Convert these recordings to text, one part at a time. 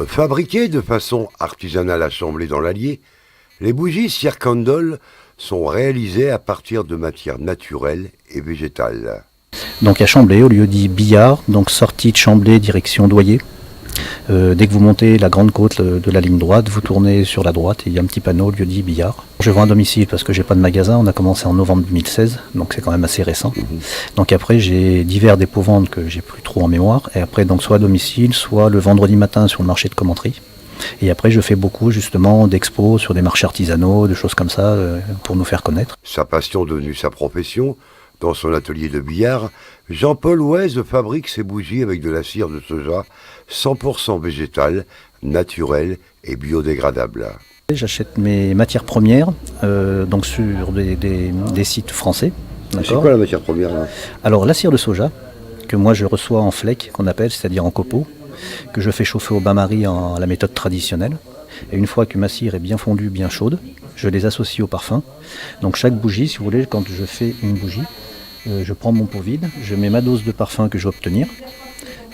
Fabriquées de façon artisanale à Chambly dans l'Allier, les bougies cire candle sont réalisées à partir de matières naturelles et végétales. Donc à Chambly, au lieu dit Billard, donc sortie de Chambly, direction Doyer. Dès que vous montez la grande côte de la ligne droite, vous tournez sur la droite et il y a un petit panneau lieu dit Billard. Je vends à domicile parce que j'ai pas de magasin, on a commencé en novembre 2016, donc c'est quand même assez récent. Donc après j'ai divers dépôts-ventes que j'ai plus trop en mémoire, et après donc soit à domicile, soit le vendredi matin sur le marché de Commentry. Et après je fais beaucoup justement d'expos sur des marchés artisanaux, de choses comme ça, pour nous faire connaître. Sa passion devenue sa profession, dans son atelier de billard, Jean-Paul Ouez fabrique ses bougies avec de la cire de soja 100% végétale, naturelle et biodégradable. J'achète mes matières premières donc sur des sites français. C'est quoi la matière première là? Alors la cire de soja, que moi je reçois en flake, qu'on appelle, c'est-à-dire en copeaux, que je fais chauffer au bain-marie à la méthode traditionnelle. Et une fois que ma cire est bien fondue, bien chaude, je les associe au parfum. Donc chaque bougie, si vous voulez, quand je fais une bougie, je prends mon pot vide, je mets ma dose de parfum que je vais obtenir,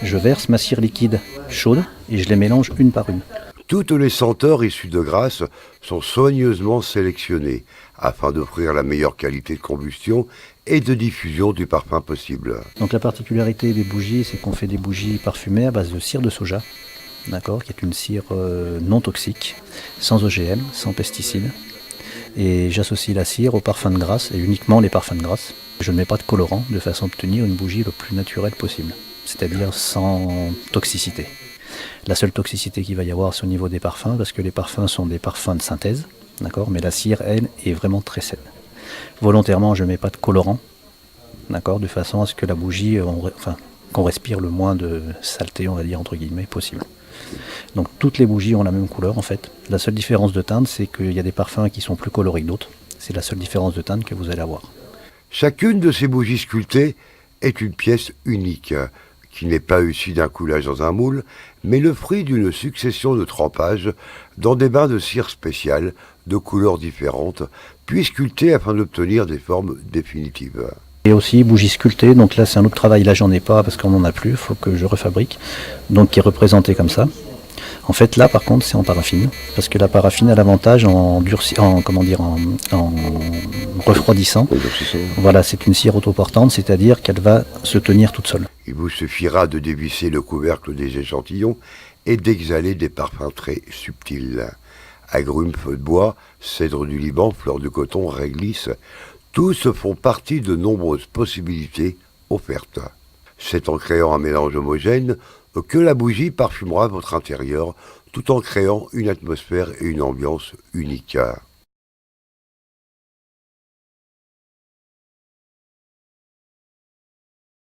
je verse ma cire liquide chaude et je les mélange une par une. Toutes les senteurs issues de Grasse sont soigneusement sélectionnées afin d'offrir la meilleure qualité de combustion et de diffusion du parfum possible. Donc la particularité des bougies, c'est qu'on fait des bougies parfumées à base de cire de soja, d'accord, qui est une cire non toxique, sans OGM, sans pesticides. Et j'associe la cire au parfum de Grasse et uniquement les parfums de Grasse. Je ne mets pas de colorant de façon à obtenir une bougie le plus naturelle possible, c'est-à-dire sans toxicité. La seule toxicité qu'il va y avoir, c'est au niveau des parfums, parce que les parfums sont des parfums de synthèse, d'accord, mais la cire, elle, est vraiment très saine. Volontairement, je ne mets pas de colorant, d'accord, de façon à ce que la bougie, qu'on respire le moins de saleté, on va dire, entre guillemets, possible. Donc toutes les bougies ont la même couleur en fait. La seule différence de teinte, c'est qu'il y a des parfums qui sont plus colorés que d'autres. C'est la seule différence de teinte que vous allez avoir. Chacune de ces bougies sculptées est une pièce unique, qui n'est pas issue d'un coulage dans un moule, mais le fruit d'une succession de trempages dans des bains de cire spéciales, de couleurs différentes, puis sculptées afin d'obtenir des formes définitives. Et aussi bougies sculptées, donc là c'est un autre travail, là j'en ai pas parce qu'on n'en a plus, il faut que je refabrique, donc qui est représenté comme ça. En fait là par contre c'est en paraffine, parce que la paraffine a l'avantage en refroidissant. Voilà, c'est une cire autoportante, c'est-à-dire qu'elle va se tenir toute seule. Il vous suffira de dévisser le couvercle des échantillons et d'exhaler des parfums très subtils. Agrumes, feux de bois, cèdre du Liban, fleurs de coton, réglisse, tous font partie de nombreuses possibilités offertes. C'est en créant un mélange homogène que la bougie parfumera votre intérieur tout en créant une atmosphère et une ambiance uniques.